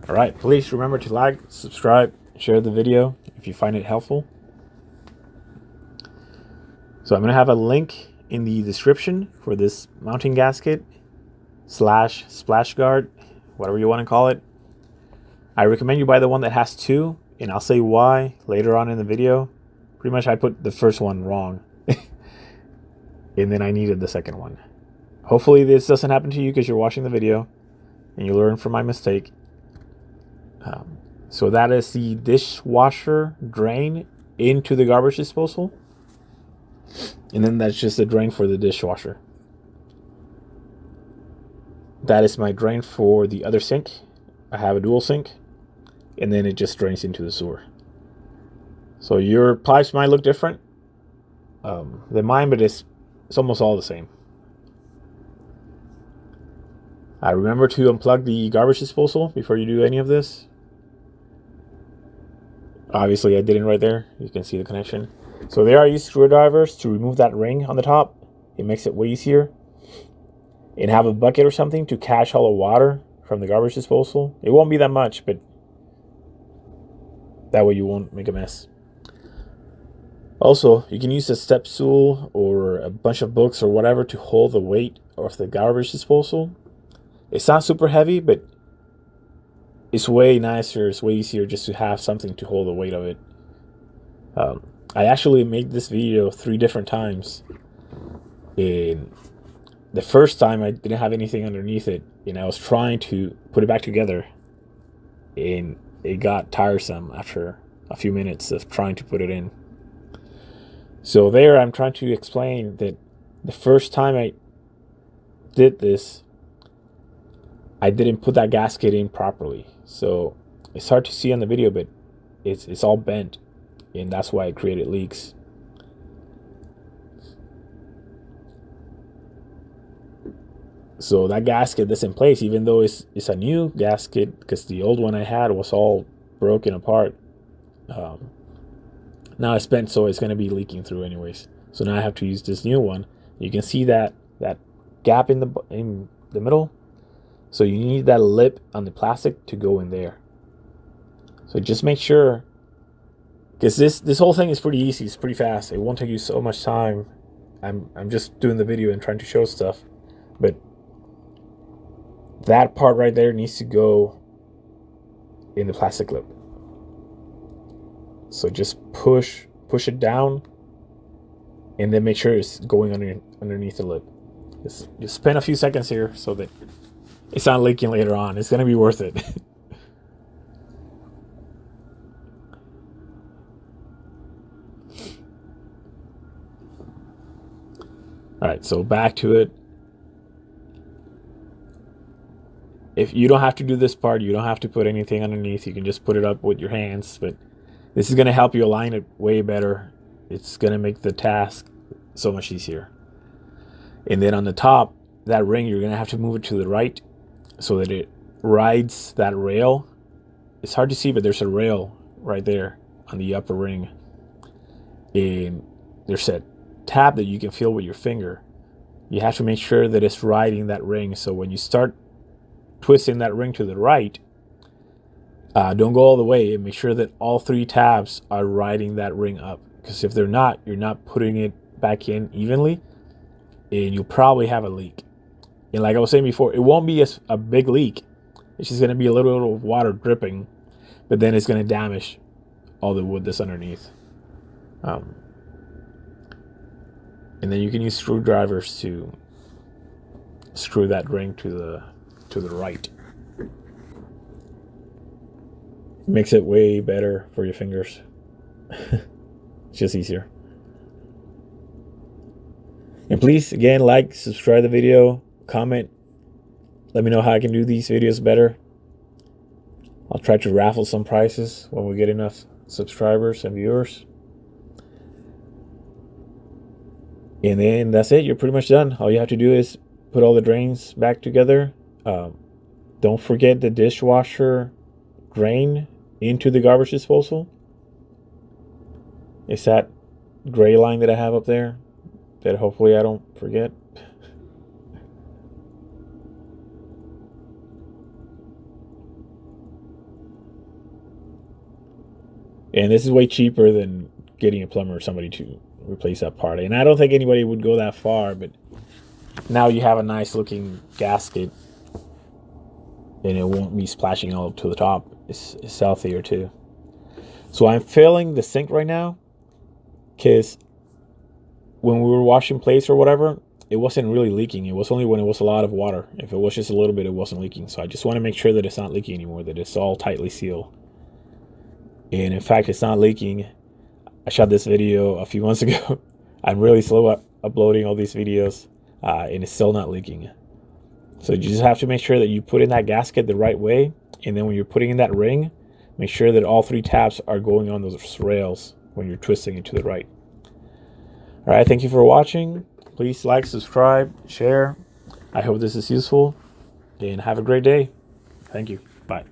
All right, please remember to like, subscribe, share the video if you find it helpful. So I'm going to have a link in the description for this mounting gasket / splash guard, whatever you want to call it. I recommend you buy the one that has two, and I'll say why later on in the video. Pretty much I put the first one wrong, and then I needed the second one. Hopefully this doesn't happen to you because you're watching the video, and you learn from my mistake. So that is the dishwasher drain into the garbage disposal. And then that's just a drain for the dishwasher. That is my drain for the other sink. I have a dual sink. And then it just drains into the sewer. So your pipes might look different than mine, but it's almost all the same. Remember to unplug the garbage disposal before you do any of this. Obviously, I didn't right there. You can see the connection. So there I use screwdrivers to remove that ring on the top. It makes it way easier. And have a bucket or something to catch all the water from the garbage disposal. It won't be that much, but that way you won't make a mess. Also, you can use a step stool or a bunch of books or whatever to hold the weight of the garbage disposal. It's not super heavy, but it's way nicer, it's way easier just to have something to hold the weight of it. I actually made this video 3 different times. And the first time I didn't have anything underneath it, and I was trying to put it back together, and it got tiresome after a few minutes of trying to put it in. So there I'm trying to explain that the first time I did this, I didn't put that gasket in properly. So it's hard to see on the video, but it's all bent, and that's why it created leaks. So that gasket that's in place, even though it's a new gasket, because the old one I had was all broken apart. Now it's bent, so it's going to be leaking through anyways. So now I have to use this new one. You can see that gap in the middle. So you need that lip on the plastic to go in there. So just make sure, because this whole thing is pretty easy. It's pretty fast. It won't take you so much time. I'm just doing the video and trying to show stuff, but that part right there needs to go in the plastic lip. So just push it down, and then make sure it's going underneath the lip. Just spend a few seconds here so that it's not leaking later on. It's going to be worth it. All right, so back to it. If you don't have to do this part, you don't have to put anything underneath. You can just put it up with your hands, but this is going to help you align it way better. It's going to make the task so much easier. And then on the top, that ring, you're going to have to move it to the right so that it rides that rail. It's hard to see, but there's a rail right there on the upper ring. And there's a tab that you can feel with your finger. You have to make sure that it's riding that ring. So when you start twisting that ring to the right, don't go all the way, and make sure that all 3 tabs are riding that ring up. Because if they're not, you're not putting it back in evenly, and you'll probably have a leak. And like I was saying before, it won't be a big leak. It's just going to be a little of water dripping, but then it's going to damage all the wood that's underneath. And then you can use screwdrivers to screw that ring to the right. Makes it way better for your fingers. It's just easier. And please, again, like, subscribe the video, comment. Let me know how I can do these videos better. I'll try to raffle some prizes when we get enough subscribers and viewers. And then that's it. You're pretty much done. All you have to do is put all the drains back together. Don't forget the dishwasher drain into the garbage disposal. It's that gray line that I have up there that hopefully I don't forget. And this is way cheaper than getting a plumber or somebody to replace that part. And I don't think anybody would go that far, but now you have a nice looking gasket and it won't be splashing all up to the top. It's healthier too. So I'm filling the sink right now because when we were washing plates or whatever, it wasn't really leaking. It was only when it was a lot of water. If it was just a little bit, it wasn't leaking. So I just want to make sure that it's not leaking anymore, that it's all tightly sealed. And in fact, it's not leaking. I shot this video a few months ago. I'm really slow at uploading all these videos, and it's still not leaking. So you just have to make sure that you put in that gasket the right way. And then when you're putting in that ring, make sure that all 3 tabs are going on those rails when you're twisting it to the right. All right, thank you for watching. Please like, subscribe, share. I hope this is useful, and have a great day. Thank you. Bye.